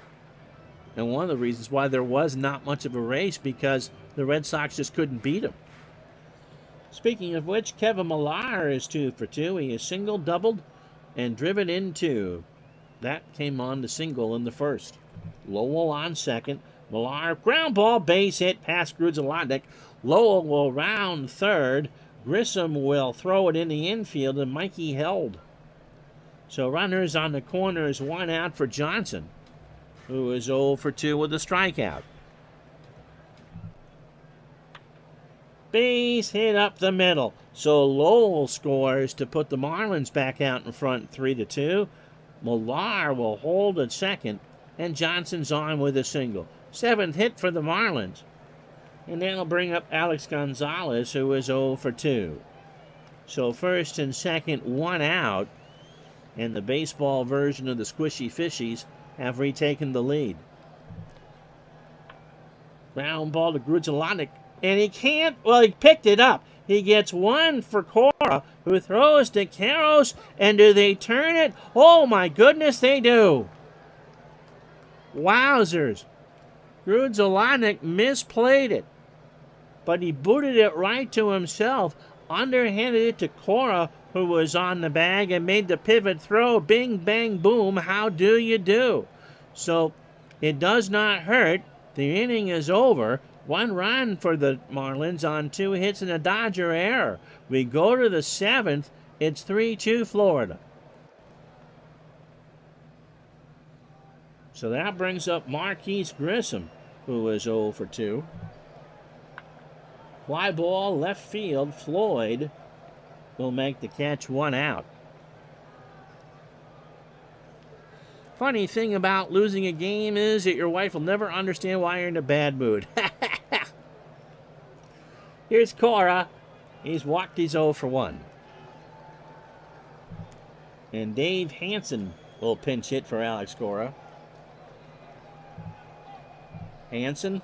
And one of the reasons why there was not much of a race because the Red Sox just couldn't beat them. Speaking of which, Kevin Millar is 2 for 2. He is single, doubled, and driven in 2. That came on the single in the 1st. Lowell on second. Millar, ground ball, base hit, past Grudzielanek. Lowell will round third. Grissom will throw it in the infield, and Mikey held. So runners on the corners, 1 out for Johnson, who is 0 for 2 with a strikeout. Base hit up the middle. So Lowell scores to put the Marlins back out in front 3-2. Millar will hold at second, and Johnson's on with a single. 7th hit for the Marlins. And that'll bring up Alex Gonzalez, who is 0 for 2. So first and second, 1 out, and the baseball version of the Squishy Fishies have retaken the lead. Ground ball to Grudzielanek, and he picked it up. He gets 1 for Cora, who throws to Karros, and do they turn it? Oh my goodness, they do. Wowzers. Grudzielanek misplayed it, but he booted it right to himself, underhanded it to Cora, who was on the bag, and made the pivot throw. Bing, bang, boom, how do you do? So it does not hurt. The inning is over. 1 run for the Marlins on 2 hits and a Dodger error. We go to the 7th. It's 3-2 Florida. So that brings up Marquise Grissom, who is 0 for 2. Fly ball, left field. Floyd will make the catch, 1 out. Funny thing about losing a game is that your wife will never understand why you're in a bad mood. Here's Cora. He's walked his 0 for 1. And Dave Hansen will pinch hit for Alex Cora. Hansen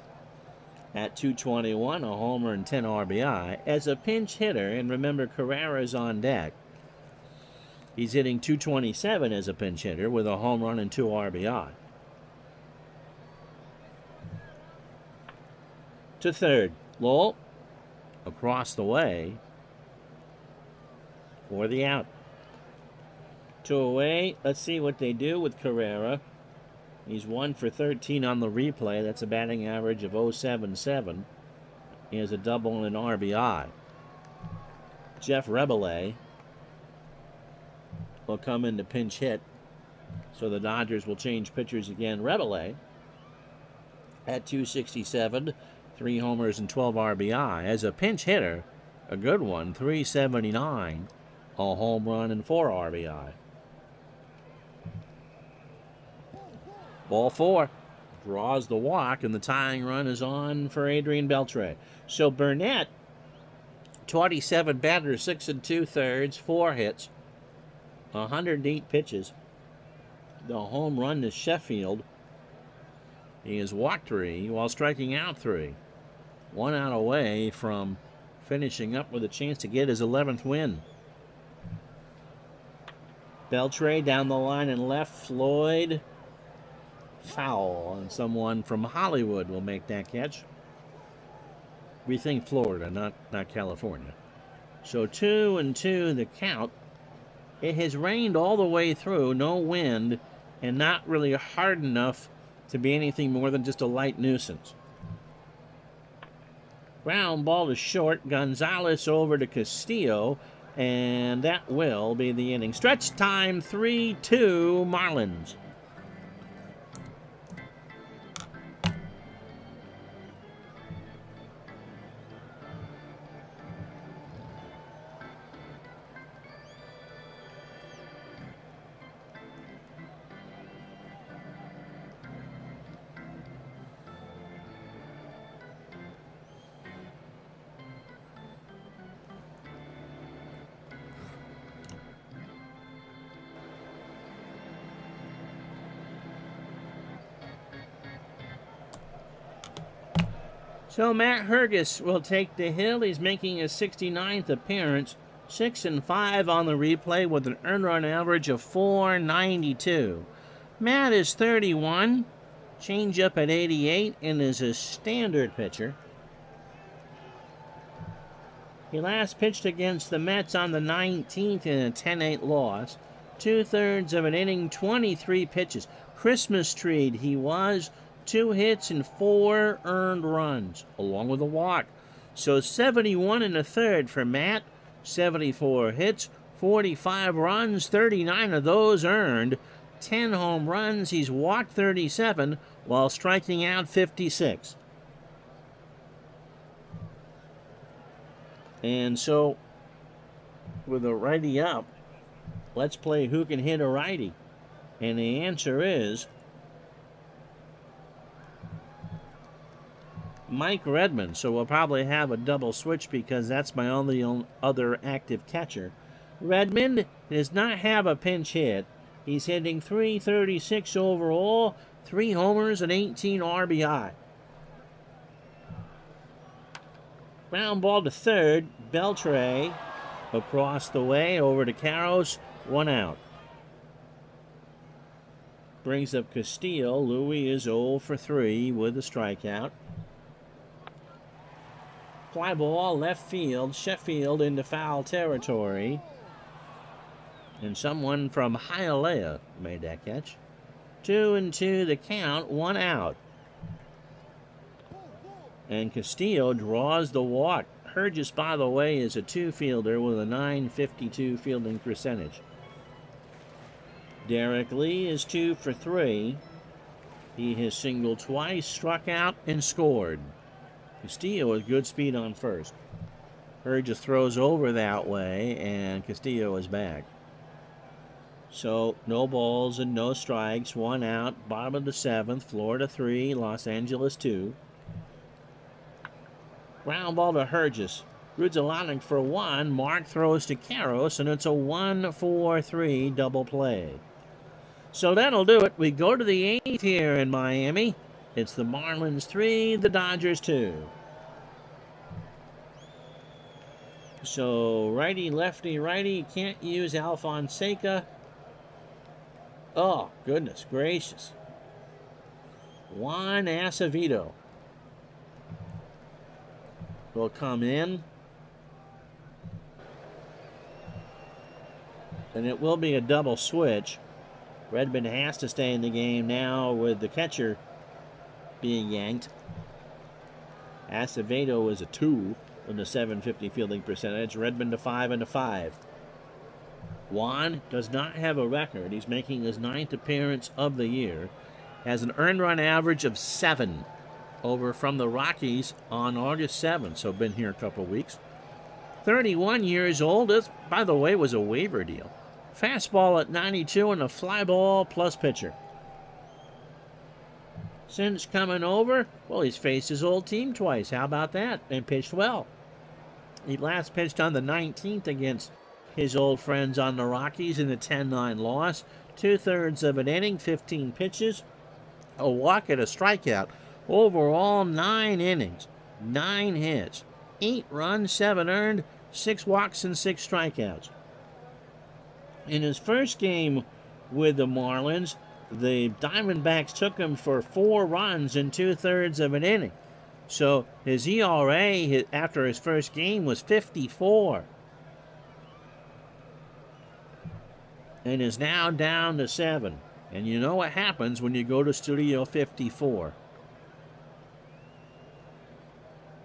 at 221, a homer and 10 RBI as a pinch hitter. And remember, Carrera's on deck. He's hitting 227 as a pinch hitter with a home run and 2 RBI. To third, Lowell across the way for the out. 2 away. Let's see what they do with Carrera. He's 1 for 13 on the replay. That's a batting average of .077. He has a double and an RBI. Jeff Rebele will come in to pinch hit. So the Dodgers will change pitchers again. Rebele at 267, 3 homers and 12 RBI. As a pinch hitter, a good one, 379, a home run and 4 RBI. Ball 4, draws the walk, and the tying run is on for Adrian Beltre. So Burnett, 27 batters, 6 2/3, 4 hits, 108 pitches. The home run to Sheffield. He has walked 3 while striking out 3. 1 out away from finishing up with a chance to get his 11th win. Beltre down the line and left. Floyd foul, and someone from Hollywood will make that catch. We think Florida, not California. So 2-2 the count. It has rained all the way through, no wind, and not really hard enough to be anything more than just a light nuisance. Ground ball to short. Gonzalez over to Castillo, and that will be the inning. Stretch time, 3-2 Marlins. So Matt Herges will take the hill. He's making his 69th appearance. 6-5 on the replay with an earned run average of .492. Matt is 31, changeup at 88, and is a standard pitcher. He last pitched against the Mets on the 19th in a 10-8 loss. 2/3 of an inning, 23 pitches. Christmas treed he was. 2 hits and 4 earned runs, along with a walk. So 71 1/3 for Matt, 74 hits, 45 runs, 39 of those earned, 10 home runs. He's walked 37 while striking out 56. And so, with a righty up, let's play who can hit a righty. And the answer is Mike Redmond. So we'll probably have a double switch because that's my only other active catcher. Redmond does not have a pinch hit. He's hitting .336 overall, 3 homers and 18 RBI. Ground ball to third. Beltre across the way over to Caros. 1 out. Brings up Castillo. Louis is 0 for 3 with a strikeout. Fly ball left field. Sheffield into foul territory. And someone from Hialeah made that catch. 2-2 the count. 1 out. And Castillo draws the walk. Herges, by the way, is a 2-fielder with a .952 fielding percentage. Derek Lee is 2 for 3. He has singled twice, struck out, and scored. Castillo has good speed on first. Herges throws over that way, and Castillo is back. So, no balls and no strikes. 1 out, bottom of the 7th. Florida 3, Los Angeles 2. Ground ball to Herges. Grudzielanek for 1. Mark throws to Karros, and it's a 1-4-3 double play. So that'll do it. We go to the 8th here in Miami. It's the Marlins 3, the Dodgers 2. So righty, lefty, righty. Can't use Alfonseca. Oh, goodness gracious. Juan Acevedo will come in. And it will be a double switch. Redmond has to stay in the game now with the catcher being yanked. Acevedo is a 2 with a .750 fielding percentage. Redmond a 5 and a 5. Juan does not have a record. He's making his 9th appearance of the year. Has an earned run average of 7 over from the Rockies on August 7th. So been here a couple weeks. 31 years old. This, by the way, was a waiver deal. Fastball at 92 and a fly ball plus pitcher. Since coming over, well, he's faced his old team twice. How about that? And pitched well. He last pitched on the 19th against his old friends on the Rockies in a 10-9 loss. 2/3 of an inning, 15 pitches, a walk and a strikeout. Overall, 9 innings, 9 hits, 8 runs, 7 earned, 6 walks, and 6 strikeouts. In his first game with the Marlins, the Diamondbacks took him for 4 runs in 2/3 of an inning. So his ERA after his first game was 54. And is now down to 7. And you know what happens when you go to Studio 54.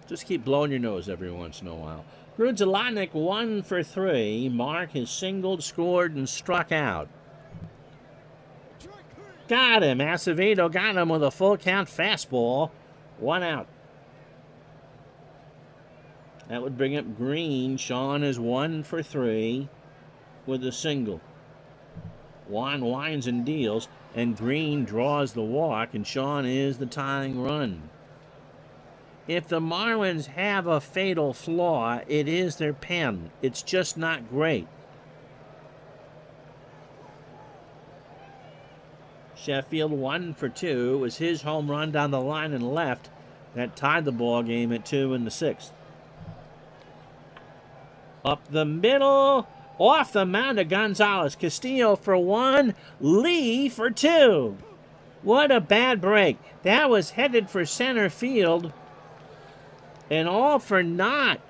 Just keep blowing your nose every once in a while. Grudzielanek 1 for 3. Mark has singled, scored, and struck out. Got him. Acevedo got him with a full count fastball. 1 out. That would bring up Green. Sean is 1 for 3 with a single. Juan winds and deals, and Green draws the walk, and Sean is the tying run. If the Marlins have a fatal flaw, it is their pen. It's just not great. Sheffield 1 for 2 was his home run down the line and left. That tied the ball game at 2 in the 6th. Up the middle, off the mound of Gonzalez. Castillo for 1, Lee for 2. What a bad break. That was headed for center field. And all for naught.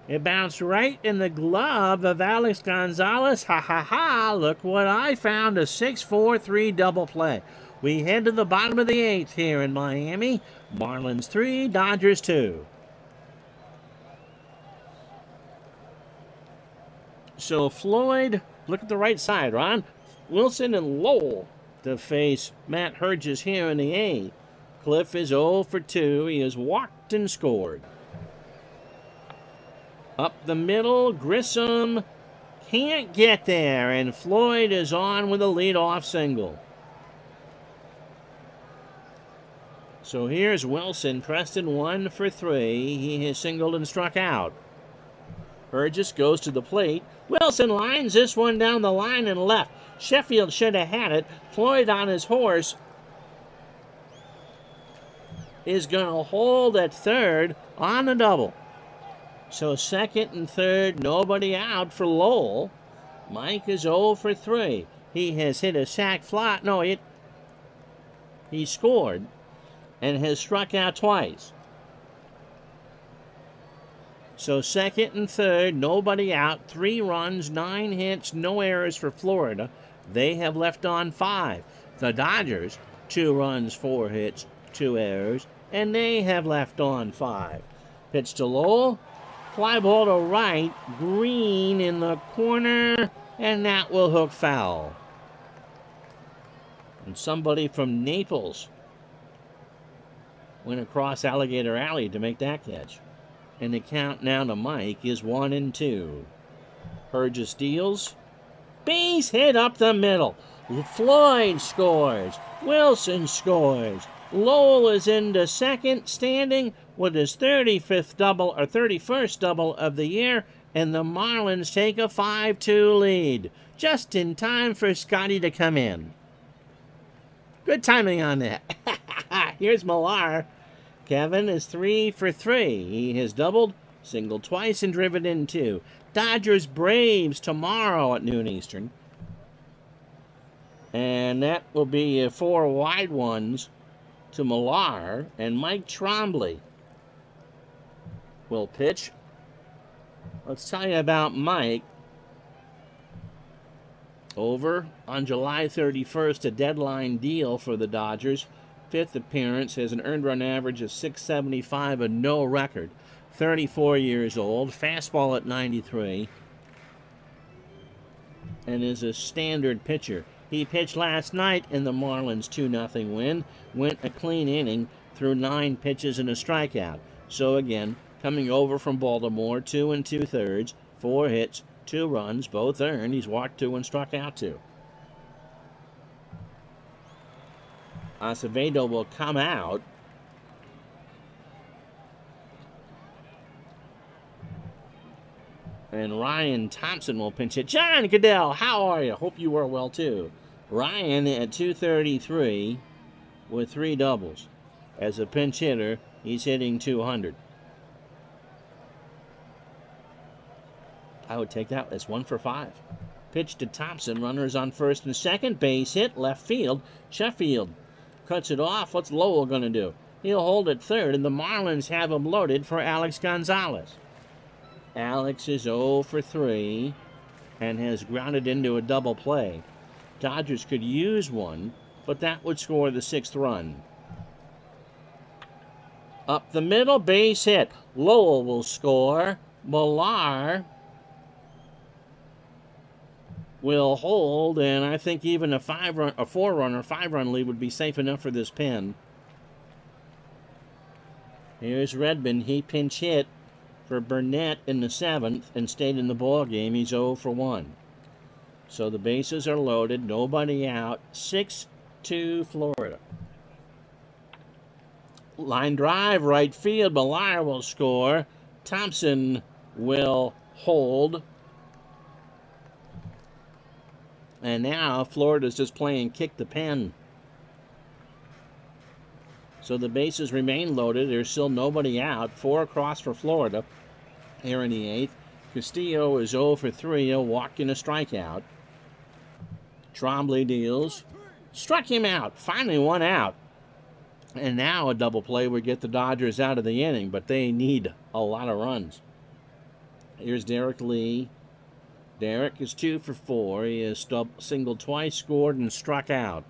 It bounced right in the glove of Alex Gonzalez. Ha ha ha, look what I found, a 6-4-3 double play. We head to the bottom of the 8th here in Miami. Marlins 3, Dodgers 2. So Floyd, look at the right side, Ron. Wilson and Lowell to face Matt Herges here in the 8th. Cliff is 0 for 2. He has walked and scored. Up the middle, Grissom can't get there, and Floyd is on with a leadoff single. So here's Wilson. Preston 1 for 3. He has singled and struck out. Herges goes to the plate. Wilson lines this one down the line and left. Sheffield should have had it. Floyd on his horse is going to hold at third on the double. So second and third, nobody out for Lowell. Mike is 0 for 3. He has hit a sac fly. No, he scored and has struck out twice. So second and third, nobody out. 3 runs, 9 hits, no errors for Florida. They have left on 5. The Dodgers, 2 runs, 4 hits, 2 errors, and they have left on 5. Pitch to Lowell. Fly ball to right. Green in the corner, and that will hook foul. And somebody from Naples went across Alligator Alley to make that catch. And the count now to Mike is 1-2. Herges deals. Base hit up the middle. Floyd scores. Wilson scores. Lowell is into second, standing. with his 35th double or 31st double of the year, and the Marlins take a 5-2 lead. Just in time for Scotty to come in. Good timing on that. Here's Millar. Kevin is 3 for 3. He has doubled, singled twice, and driven in 2. Dodgers Braves tomorrow at noon Eastern. And that will be 4 wide ones to Millar, and Mike Trombley will pitch. Let's tell you about Mike. Over on July 31st, a deadline deal for the Dodgers. 5th appearance, has an earned run average of .675, a no record. 34 years old, fastball at 93, and is a standard pitcher. He pitched last night in the Marlins 2-0 win, went a clean inning, threw 9 pitches and a strikeout. So again, coming over from Baltimore, 2 2/3, 4 hits, 2 runs, both earned. He's walked 2 and struck out 2. Acevedo will come out. And Ryan Thompson will pinch hit. John Goodell, how are you? Hope you are well too. Ryan at 233 with 3 doubles. As a pinch hitter, he's hitting 200. I would take that as 1 for 5. Pitch to Thompson. Runners on first and second. Base hit. Left field. Sheffield cuts it off. What's Lowell going to do? He'll hold it third, and the Marlins have him loaded for Alex Gonzalez. Alex is 0 for 3 and has grounded into a double play. Dodgers could use one, but that would score the 6th run. Up the middle, base hit. Lowell will score. Millar will hold, and I think even a 4-run lead would be safe enough for this pin. Here's Redmond. He pinch hit for Burnett in the 7th and stayed in the ball game. He's 0 for 1. So the bases are loaded, nobody out. 6-2 Florida. Line drive, right field. Millar will score. Thompson will hold. And now Florida's just playing kick the pen. So the bases remain loaded. There's still nobody out. 4 across for Florida here in the 8th. Castillo is 0 for 3. He'll walk in a strikeout. Trombley deals. Struck him out. Finally 1 out. And now a double play would get the Dodgers out of the inning, but they need a lot of runs. Here's Derek Lee. Derek is 2 for 4. He has singled twice, scored, and struck out.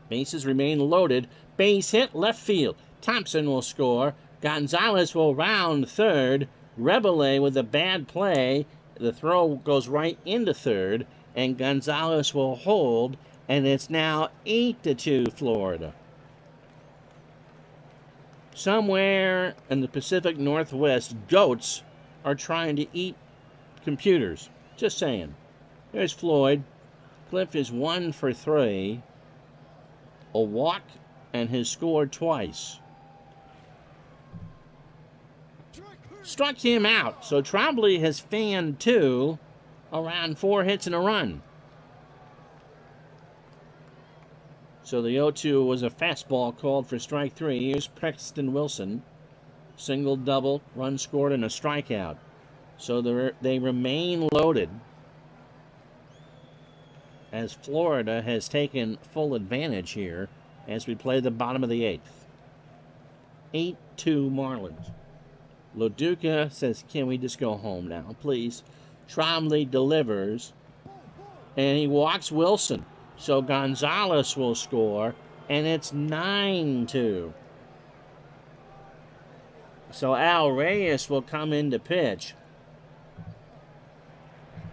Bases remain loaded. Base hit, left field. Thompson will score. Gonzalez will round third. Rebele with a bad play. The throw goes right into third, and Gonzalez will hold, and it's now 8-2 Florida. Somewhere in the Pacific Northwest, goats are trying to eat computers. Just saying. There's Floyd. Cliff is 1 for 3. A walk, and has scored twice. Struck him out. So Trombley has fanned 2, around 4 hits and a run. So the 0-2 was a fastball called for strike 3. Here's Preston Wilson. Single, double, run scored, and a strikeout. So they remain loaded as Florida has taken full advantage here as we play the bottom of the 8th. 8-2 Marlins. Loduca says, can we just go home now, please? Trombley delivers, and he walks Wilson. So Gonzalez will score, and it's 9-2. So Al Reyes will come in to pitch.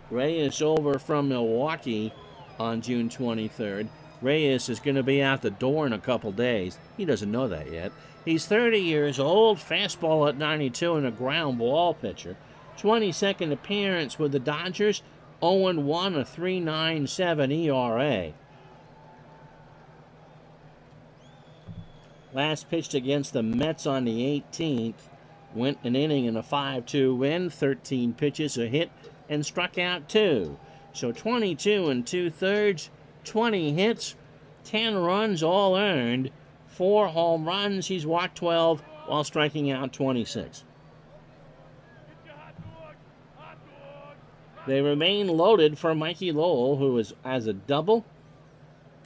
Reyes over from Milwaukee on June 23rd. Reyes is going to be out the door in a couple days. He doesn't know that yet. He's 30 years old, fastball at 92, and a ground ball pitcher. 22nd appearance with the Dodgers, 0-1, a 3.97 ERA. Last pitched against the Mets on the 18th. Went an inning in a 5-2 win. 13 pitches, a hit, and struck out 2. So 22 2/3, 20 hits, 10 runs all earned, 4 home runs. He's walked 12 while striking out 26. They remain loaded for Mikey Lowell, who has a double,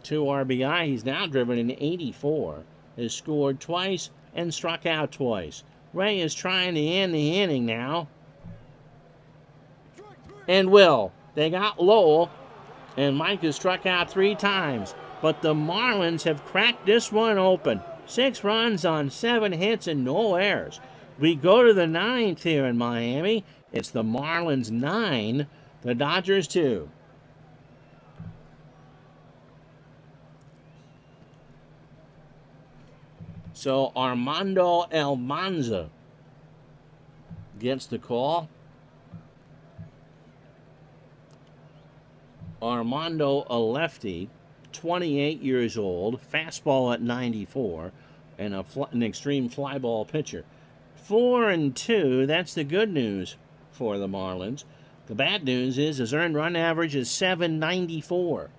2 RBI. He's now driven in 84, has scored twice and struck out twice. Ray is trying to end the inning now. And will. They got Lowell, and Mike has struck out 3 times. But the Marlins have cracked this one open. 6 runs on 7 hits and no errors. We go to the 9th here in Miami. It's the Marlins 9, the Dodgers 2. So Armando Almanza gets the call. Armando, a lefty, 28 years old, fastball at 94, and an extreme fly ball pitcher. 4-2, that's the good news for the Marlins. The bad news is his earned run average is 794.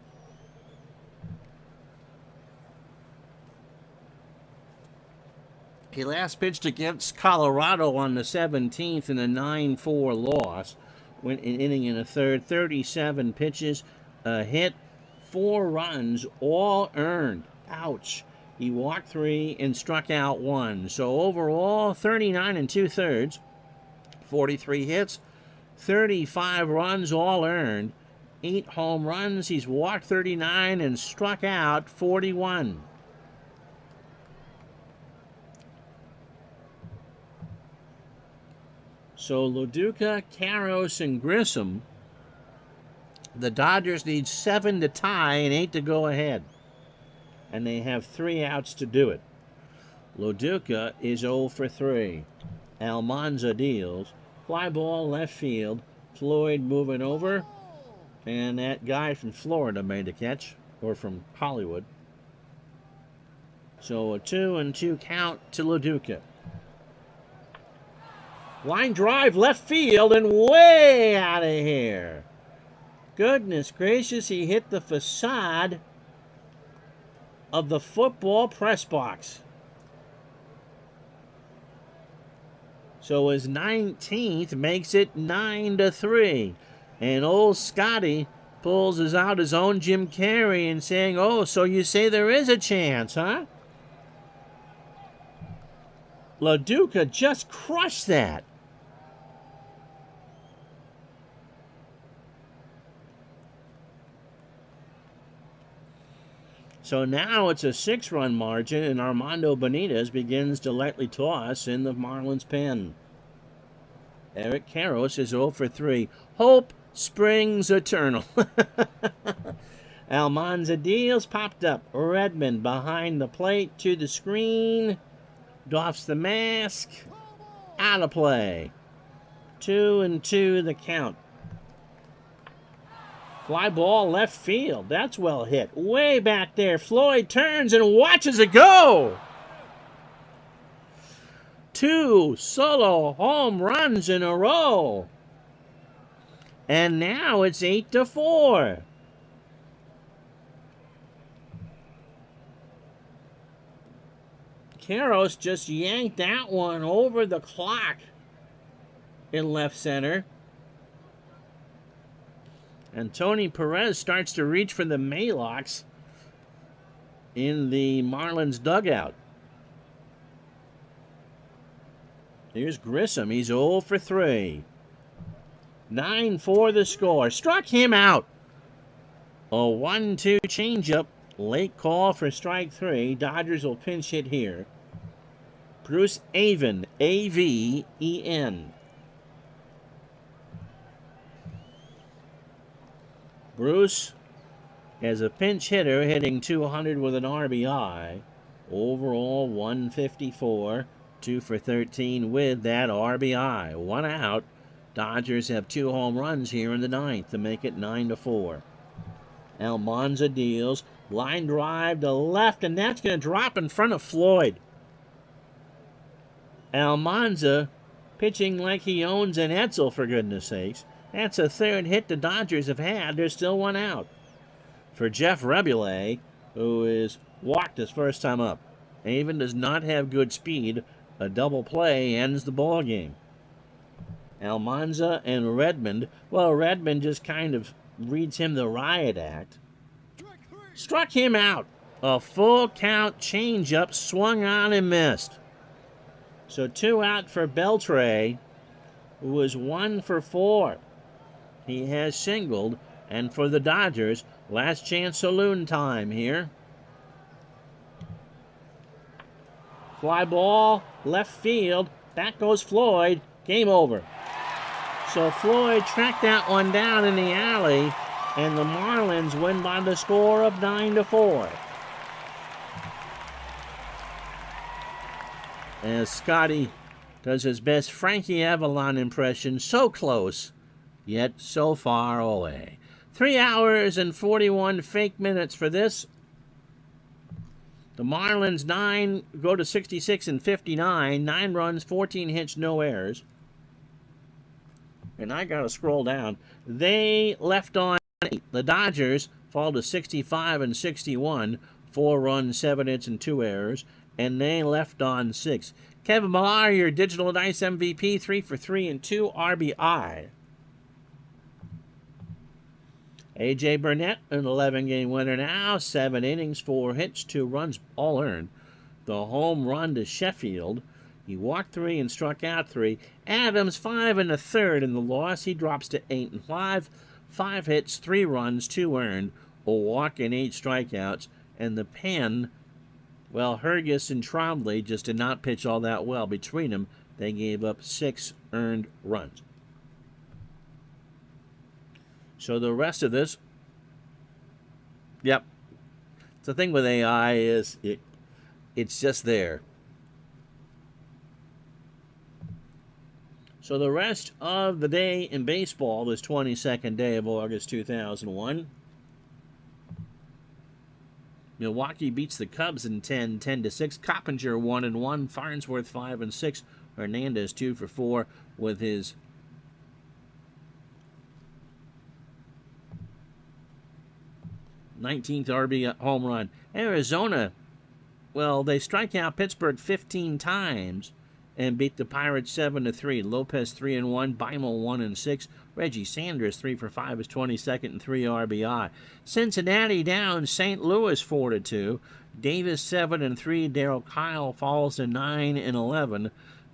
He last pitched against Colorado on the 17th in a 9-4 loss. Went an inning in a third, 37 pitches, a hit, 4 runs, all earned. Ouch. He walked 3 and struck out 1. So overall, 39 2/3, 43 hits, 35 runs, all earned, 8 home runs. He's walked 39 and struck out 41. So Loduca, Karros, and Grissom, the Dodgers need 7 to tie and 8 to go ahead. And they have 3 outs to do it. Loduca is 0 for 3. Almanza deals. Fly ball left field. Floyd moving over. And that guy from Florida made the catch. Or from Hollywood. So a 2-2 count to Loduca. Line drive left field and way out of here. Goodness gracious, he hit the facade of the football press box. So his 19th makes it 9-3. And old Scotty pulls out his own Jim Carrey and saying, "Oh, so you say there is a chance, huh?" Loduca just crushed that. So now it's a 6-run margin, and Armando Benitez begins to lightly toss in the Marlins pen. Eric Karros is 0 for 3. Hope springs eternal. Almanza deals, popped up. Redmond behind the plate to the screen. Doffs the mask. Out of play. 2-2 the count. Fly ball left field. That's well hit. Way back there. Floyd turns and watches it go. 2 solo home runs in a row. And now it's 8-4. Karros just yanked that one over the clock in left center. And Tony Perez starts to reach for the Maylocks in the Marlins dugout. Here's Grissom. He's 0 for 3. 9-4 the score. Struck him out. A 1-2 changeup. Late call for strike 3. Dodgers will pinch hit here. Bruce Aven. A-V-E-N. Bruce, as a pinch hitter, hitting 200 with an RBI. Overall, 154. 2 for 13 with that RBI. 1 out. Dodgers have 2 home runs here in the 9th to make it 9-4. Almanza deals. Line drive to left, and that's going to drop in front of Floyd. Almanza pitching like he owns an Edsel, for goodness sakes. That's a third hit the Dodgers have had. There's still one out. For Jeff Rebule, who is walked his first time up, and even does not have good speed, a double play ends the ball game. Almanza and Redmond. Well, Redmond just kind of reads him the riot act. Struck him out. A full count changeup swung on and missed. So 2 out for Beltre, who was 1 for 4. He has singled, and for the Dodgers, last chance saloon time here. Fly ball, left field. Back goes Floyd. Game over. So Floyd tracked that one down in the alley, and the Marlins win by the score of 9-4. As Scotty does his best Frankie Avalon impression, so close, yet so far away. 3 hours and 41 fake minutes for this. The Marlins 9 go to 66 and 59. 9 runs, 14 hits, no errors. And I got to scroll down. They left on 8. The Dodgers fall to 65 and 61. 4 runs, 7 hits, and 2 errors. And they left on 6. Kevin Millar, your Digital Dice MVP, 3 for 3 and 2 RBI. A.J. Burnett, an 11-game winner now. 7 innings, 4 hits, 2 runs, all earned. The home run to Sheffield. He walked 3 and struck out 3. Adams, 5 1/3 in the loss. He drops to 8 and 5. 5 hits, 3 runs, 2 earned. A walk and 8 strikeouts. And the pen, well, Hergus and Trombley just did not pitch all that well. Between them, they gave up 6 earned runs. So the rest of this, yep. The thing with AI is it's just there. So the rest of the day in baseball, this 22nd day of August 2001. Milwaukee beats the Cubs in 10-6. Coppinger 1-1. Farnsworth 5-6. Hernandez 2 for 4 with his '19th RBI home run. Arizona, well, they strike out Pittsburgh 15 times and beat the Pirates 7-3. Lopez 3-1. Beimel 1-6. Reggie Sanders 3 for 5 is 22nd and 3 RBI. Cincinnati down St. Louis 4-2. Davis 7-3. Darryl Kyle falls to 9-11.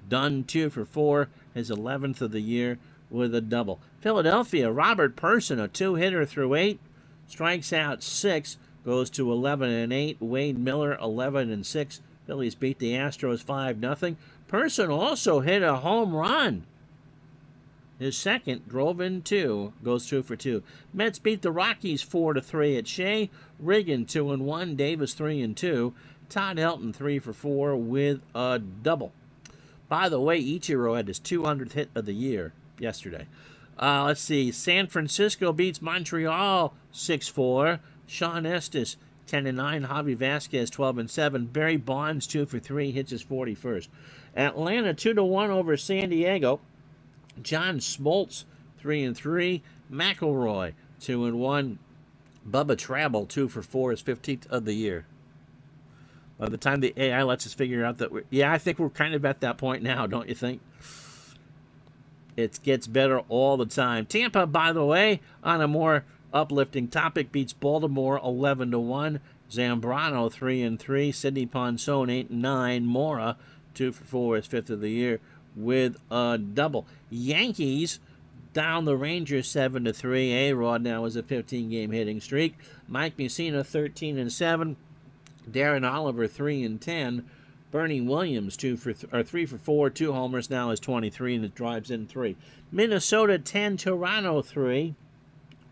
Dunn 2 for 4, his 11th of the year with a double. Philadelphia, Robert Person, a 2-hitter through 8, strikes out 6, goes to 11-8. Wade Miller 11-6. Phillies beat the Astros 5-0. Person also hit a home run. His second, drove in 2, goes 2 for 2. Mets beat the Rockies 4-3 at Shea. Riggin 2-1. Davis 3-2. Todd Elton 3 for 4 with a double. By the way, Ichiro had his 200th hit of the year yesterday. Let's see. San Francisco beats Montreal 6-4. Sean Estes 10-9. Javi Vasquez 12-7. Barry Bonds 2 for 3, hits his 41st. Atlanta 2-1 over San Diego. John Smoltz 3-3. McElroy 2-1. Bubba Travel 2 for 4, his 15th of the year. By the time the AI lets us figure out that I think we're kind of at that point now, don't you think? It gets better all the time. Tampa, by the way, on a more uplifting topic, beats Baltimore 11-1. Zambrano 3-3. Sidney Ponson 8-9. Mora 2 for 4, his 5th of the year with a double. Yankees down the Rangers 7-3. A-Rod now is a 15-game hitting streak. Mike Mussina 13-7. Darren Oliver 3-10. Bernie Williams 3 for 4, 2 homers, now is 23, and it drives in 3. Minnesota 10, Toronto 3.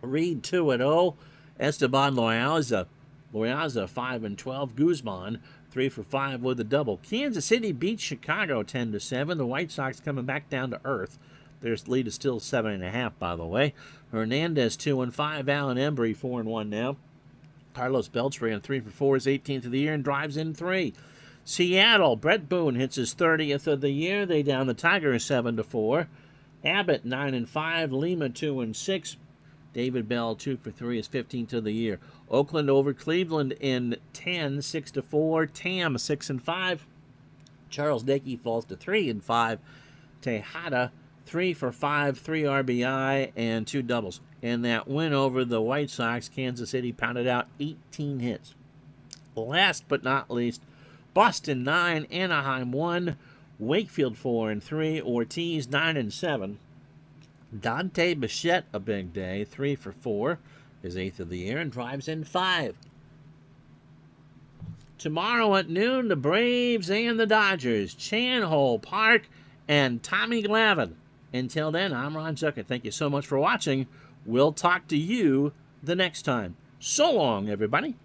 Reed 2-0. Esteban Loaiza 5-12. Guzman 3 for 5 with a double. Kansas City beats Chicago 10-7. The White Sox coming back down to earth. Their lead is still 7.5, by the way. Hernandez 2-5. Allen Embry 4-1 now. Carlos Beltran 3-for-4, his 18th of the year, and drives in 3. Seattle, Brett Boone hits his 30th of the year. They down the Tigers 7-4. Abbott 9-5. Lima 2-6. David Bell 2-for-3, his 15th of the year. Oakland over Cleveland in 10, 6-4. Tam 6-5. Charles Dickey falls to 3-5. Tejada 3-for-5, 3 RBI and 2 doubles. And that win over the White Sox, Kansas City pounded out 18 hits. Last but not least, Boston 9, Anaheim 1, Wakefield 4-3, Ortiz 9-7. Dante Bichette, a big day, 3-for-4, his 8th of the year, and drives in 5. Tomorrow at noon, the Braves and the Dodgers, Chan Ho Park, and Tommy Glavine. Until then, I'm Ron Zucker. Thank you so much for watching. We'll talk to you the next time. So long, everybody.